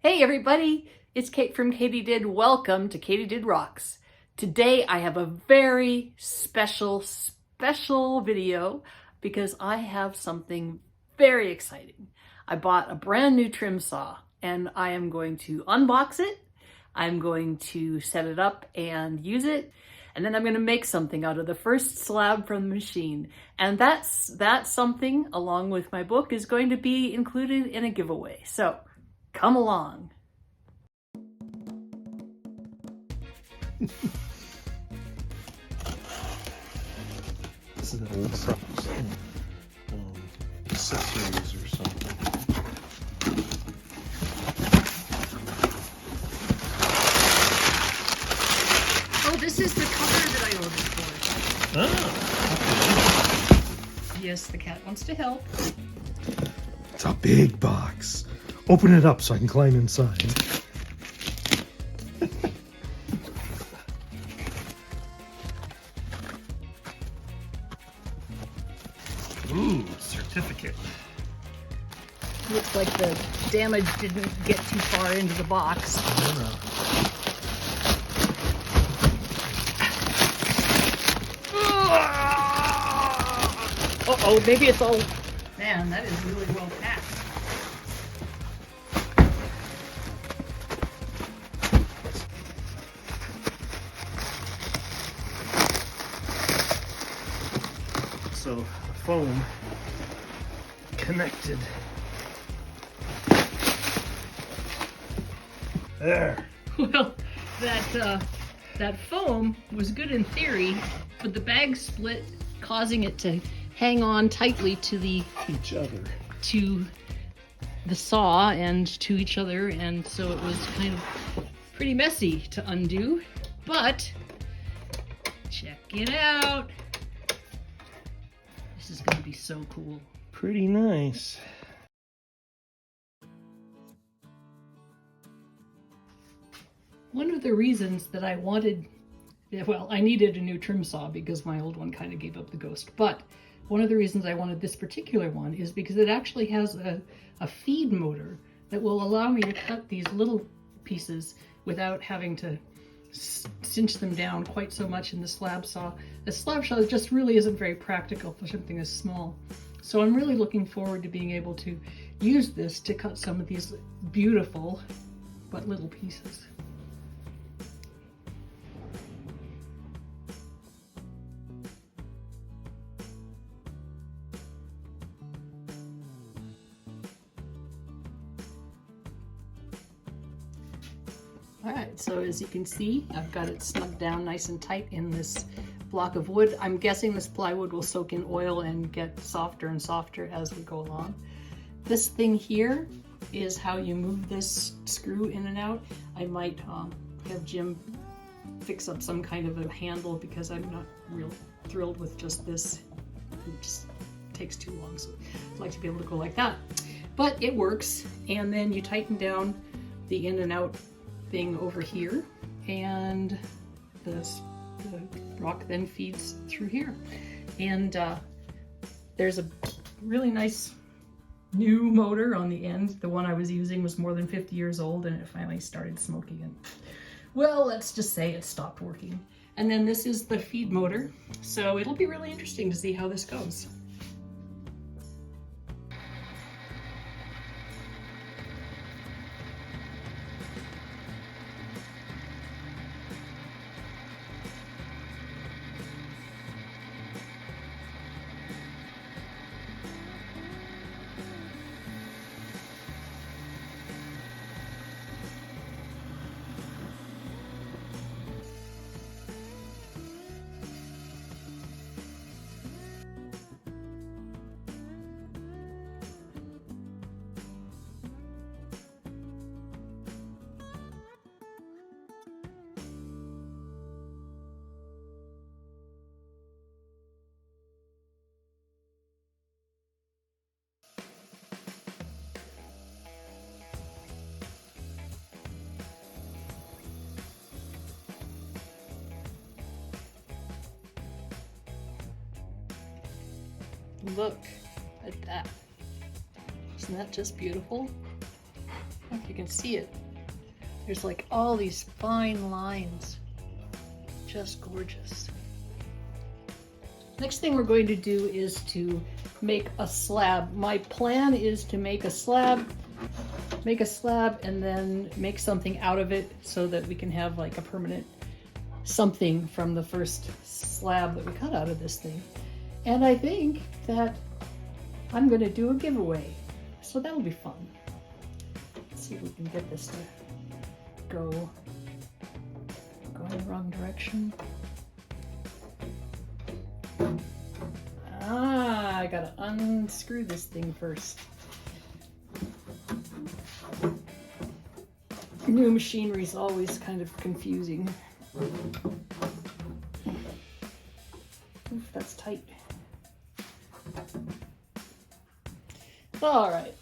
Hey everybody, it's Kate from KatyDid. Welcome to KatyDid Rocks. Today I have a very special video because I have something very exciting. I bought a brand new trim saw and I am going to unbox it. I'm going to set it up and use it. And then I'm going to make something out of the first slab from the machine. And that something, along with my book, is going to be included in a giveaway. So come along. This is an old accessories or something. Oh, this is the cover that I ordered for it. Ah. Yes, the cat wants to help. It's a big box. Open it up so I can climb inside. Ooh, certificate. Looks like the damage didn't get too far into the box. Uh-oh, maybe it's all... Man, that is really well packed. So the foam connected. There. Well, that foam was good in theory, but the bag split, causing it to hang on tightly to the saw and to each other, and so it was kind of pretty messy to undo. But check it out. This is gonna be so cool. Pretty nice. One of the reasons that I needed a new trim saw because my old one kind of gave up the ghost. But one of the reasons I wanted this particular one is because it actually has a feed motor that will allow me to cut these little pieces without having to cinch them down quite so much in the slab saw. The slab saw just really isn't very practical for something as small. So I'm really looking forward to being able to use this to cut some of these beautiful but little pieces. Alright, so as you can see, I've got it snugged down nice and tight in this block of wood. I'm guessing this plywood will soak in oil and get softer and softer as we go along. This thing here is how you move this screw in and out. I might have Jim fix up some kind of a handle because I'm not real thrilled with just this. It just takes too long, so I'd like to be able to go like that. But it works, and then you tighten down the in and out thing over here, and the rock then feeds through here. And there's a really nice new motor on the end. The one I was using was more than 50 years old, and it finally started smoking, and well, let's just say it stopped working. And then this is the feed motor, so it'll be really interesting to see how this goes. Look at that. Isn't that just beautiful? if you can see it. There's like all these fine lines. Just gorgeous. Next thing we're going to do is to make a slab. My plan is to make a slab and then make something out of it so that we can have like a permanent something from the first slab that we cut out of this thing. And I think that I'm going to do a giveaway. So that'll be fun. Let's see if we can get this to go in the wrong direction. I gotta unscrew this thing first. New machinery is always kind of confusing. Oof, that's tight. All right,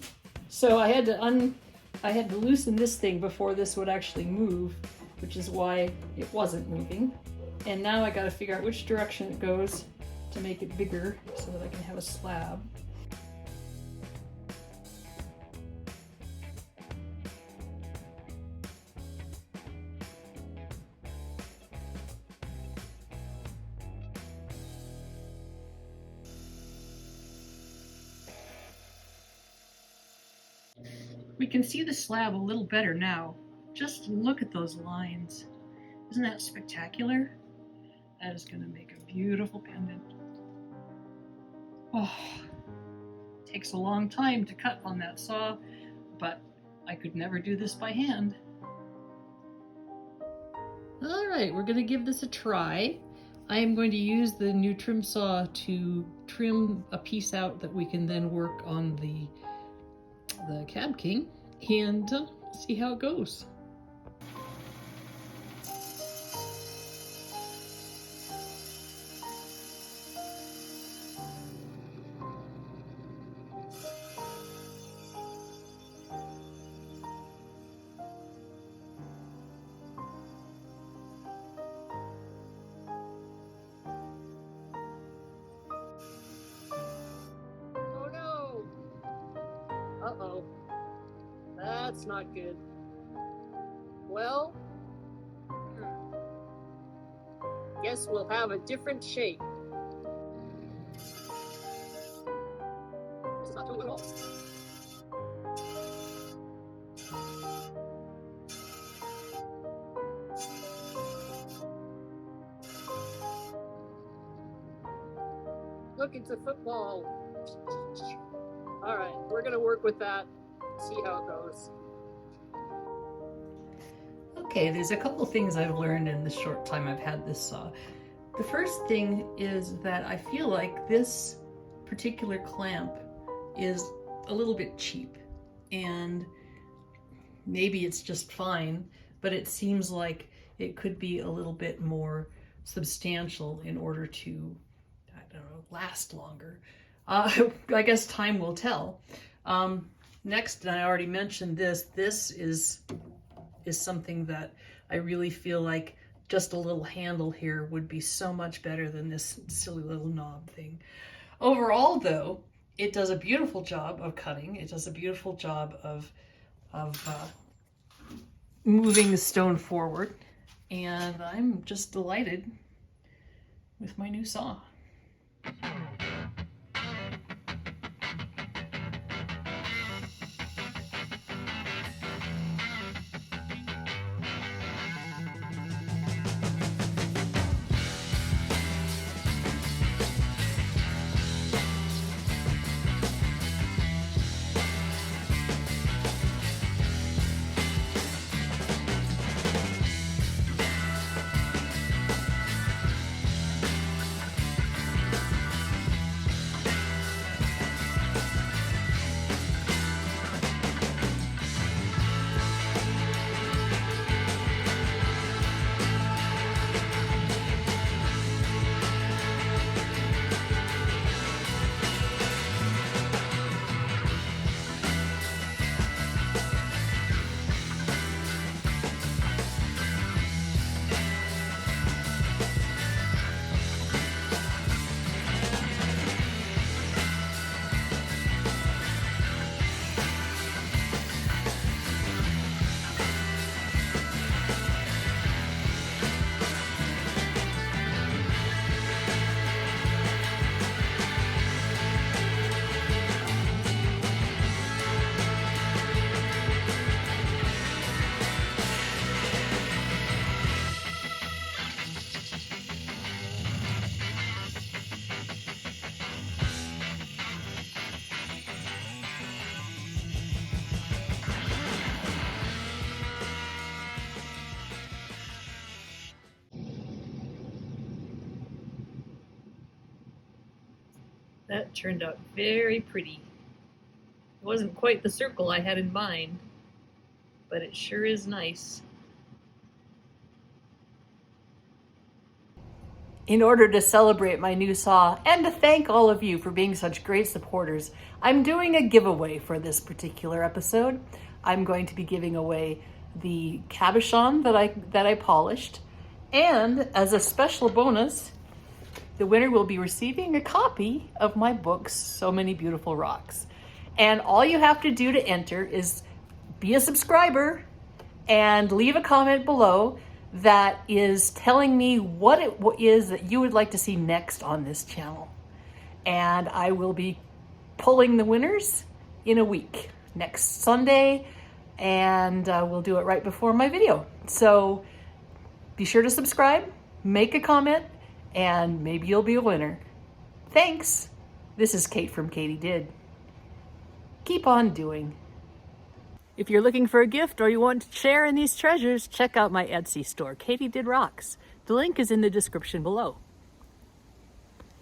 so I had to loosen this thing before this would actually move, which is why it wasn't moving. And now I gotta figure out which direction it goes to make it bigger so that I can have a slab. We can see the slab a little better now. Just look at those lines. Isn't that spectacular? That is going to make a beautiful pendant. Oh, takes a long time to cut on that saw, but I could never do this by hand. All right, we're going to give this a try. I am going to use the new trim saw to trim a piece out that we can then work on the Cab King and see how it goes. Uh-oh. That's not good. Well, guess we'll have a different shape. It's not doing at all. Look, it's a football. All right, we're gonna work with that, see how it goes. Okay, there's a couple things I've learned in the short time I've had this saw. The first thing is that I feel like this particular clamp is a little bit cheap, and maybe it's just fine, but it seems like it could be a little bit more substantial in order to, I don't know, last longer. I guess time will tell. Next, and I already mentioned this is something that I really feel like just a little handle here would be so much better than this silly little knob thing. Overall, though, it does a beautiful job of cutting. It does a beautiful job of moving the stone forward. And I'm just delighted with my new saw. That turned out very pretty. It wasn't quite the circle I had in mind, but it sure is nice. In order to celebrate my new saw and to thank all of you for being such great supporters, I'm doing a giveaway for this particular episode. I'm going to be giving away the cabochon that I polished, and as a special bonus, the winner will be receiving a copy of my book, So Many Beautiful Rocks. And all you have to do to enter is be a subscriber and leave a comment below that is telling me what it is that you would like to see next on this channel. And I will be pulling the winners in a week, next Sunday, and we'll do it right before my video. So be sure to subscribe, make a comment, and maybe you'll be a winner. Thanks. This is Kate from KatyDid. Keep on doing. If you're looking for a gift or you want to share in these treasures, check out my Etsy store, KatyDid ROCKS. The link is in the description below.